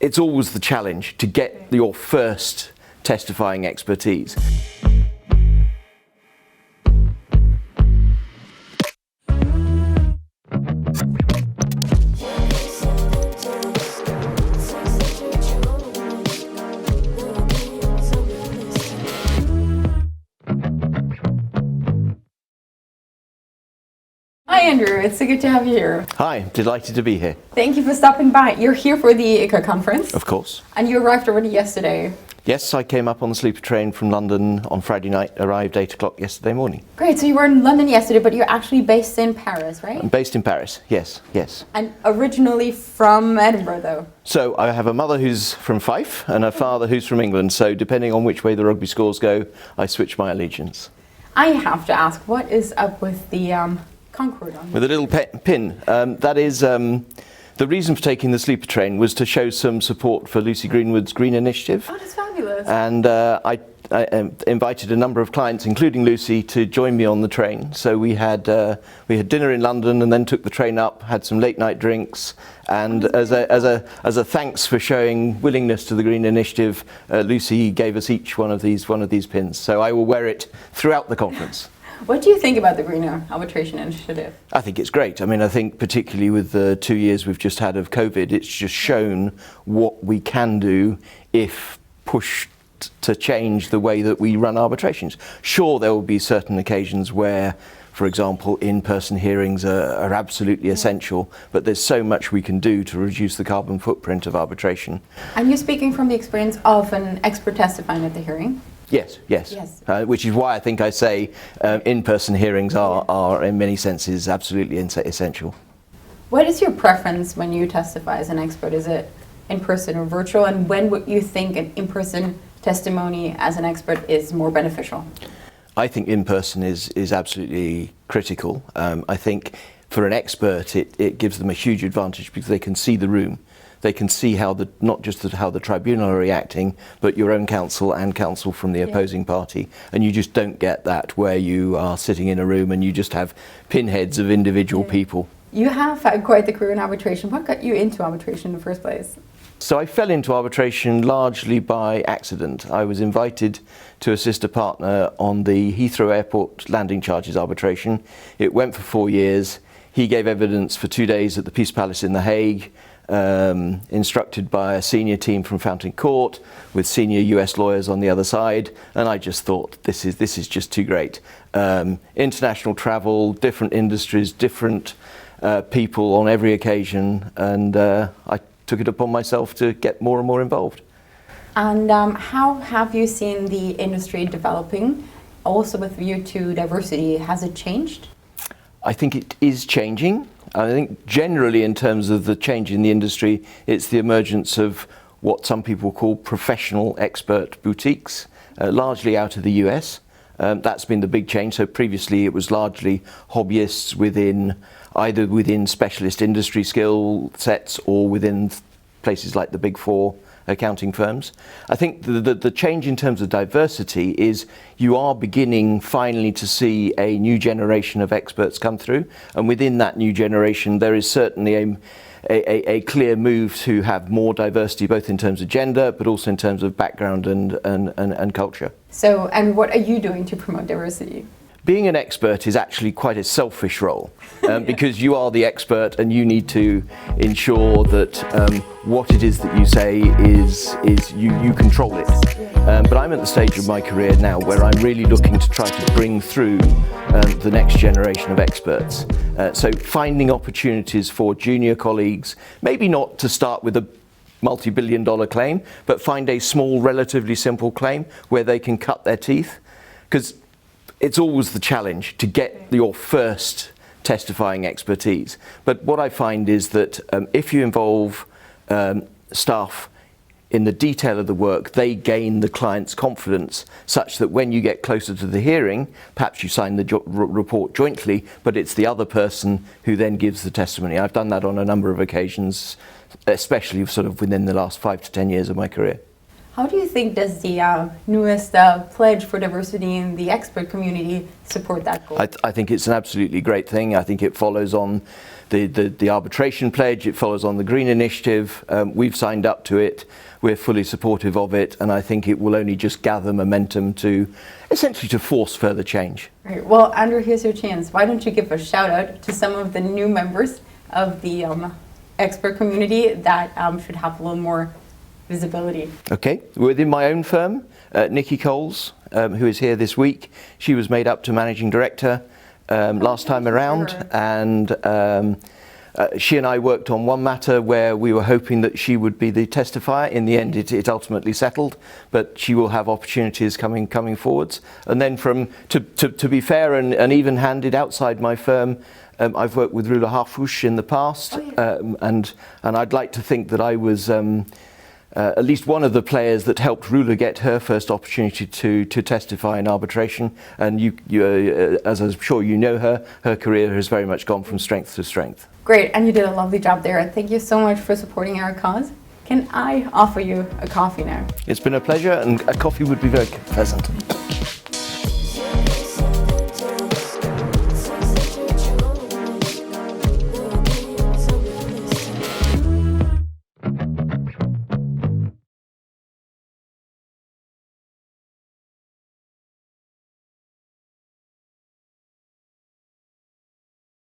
it's always the challenge to get your first testifying expertise. Hi Andrew, it's so good to have you here. Hi, delighted to be here. Thank you for stopping by. You're here for the ICA conference. Of course. And you arrived already yesterday. Yes, I came up on the sleeper train from London on Friday night, arrived 8 o'clock yesterday morning. Great, so you were in London yesterday, but you're actually based in Paris, right? I'm based in Paris, yes. And originally from Edinburgh though? So I have a mother who's from Fife and a father who's from England, so depending on which way the rugby scores go, I switch my allegiance. I have to ask, what is up with the Concorde on? With a little pin. That is, the reason for taking the sleeper train was to show some support for Lucy Greenwood's Green Initiative. Oh, that's fabulous. And I invited a number of clients, including Lucy, to join me on the train. So we had dinner in London and then took the train up, had some late night drinks, and as a thanks for showing willingness to the Green Initiative, Lucy gave us each one of these pins. So I will wear it throughout the conference. What do you think about the Green Arbitration Initiative? I think it's great. I mean, I think particularly with the 2 years we've just had of COVID, it's just shown what we can do if pushed to change the way that we run arbitrations. Sure, there will be certain occasions where, for example, in-person hearings are absolutely essential, but there's so much we can do to reduce the carbon footprint of arbitration. And you're speaking from the experience of an expert testifying at the hearing? Yes. Which is why I think I say in-person hearings are in many senses absolutely essential. What is your preference when you testify as an expert? Is it in person or virtual? And when would you think an in-person testimony as an expert is more beneficial? I think in-person is absolutely critical. I think for an expert it gives them a huge advantage because they can see the room. They can see not just how the tribunal are reacting, but your own counsel and counsel from the opposing party. And you just don't get that where you are sitting in a room and you just have pinheads of individual people. You have had quite the career in arbitration. What got you into arbitration in the first place? So I fell into arbitration largely by accident. I was invited to assist a partner on the Heathrow Airport landing charges arbitration. It went for 4 years. He gave evidence for 2 days at the Peace Palace in The Hague. Instructed by a senior team from Fountain Court with senior US lawyers on the other side, and I just thought this is just too great. International travel, different industries, different people on every occasion, and I took it upon myself to get more and more involved. And how have you seen the industry developing, also with view to diversity? Has it changed? I think it is changing. I think generally in terms of the change in the industry, it's the emergence of what some people call professional expert boutiques, largely out of the US. That's been the big change. So previously it was largely hobbyists either within specialist industry skill sets or within places like the Big Four accounting firms. I think the change in terms of diversity is you are beginning finally to see a new generation of experts come through, and within that new generation there is certainly a clear move to have more diversity both in terms of gender but also in terms of background and culture. So, and what are you doing to promote diversity? Being an expert is actually quite a selfish role because you are the expert and you need to ensure that what it is that you say is you control it. But I'm at the stage of my career now where I'm really looking to try to bring through the next generation of experts. So finding opportunities for junior colleagues, maybe not to start with a multi-billion-dollar claim, but find a small, relatively simple claim where they can cut their teeth. Because it's always the challenge to get your first testifying expertise. But what I find is that if you involve staff in the detail of the work, they gain the client's confidence such that when you get closer to the hearing, perhaps you sign the report jointly, but it's the other person who then gives the testimony. I've done that on a number of occasions, especially sort of within the last 5 to 10 years of my career. How do you think does the newest pledge for diversity in the expert community support that goal? I think it's an absolutely great thing. I think it follows on the arbitration pledge, it follows on the Green Initiative. We've signed up to it, we're fully supportive of it, and I think it will only just gather momentum to essentially to force further change. Right. Well, Andrew, here's your chance. Why don't you give a shout out to some of the new members of the expert community that should have a little more visibility? Okay, within my own firm, Nikki Coles, who is here this week, she was made up to Managing Director last time around, and she and I worked on one matter where we were hoping that she would be the testifier. In the end, it ultimately settled, but she will have opportunities coming forwards. And then to be fair and even-handed outside my firm, I've worked with Rula Harfush in the past, and I'd like to think that I was at least one of the players that helped Rula get her first opportunity to testify in arbitration. And you, as I'm sure you know her career has very much gone from strength to strength. Great, and you did a lovely job there. And thank you so much for supporting our cause. Can I offer you a coffee now? It's been a pleasure, and a coffee would be very pleasant.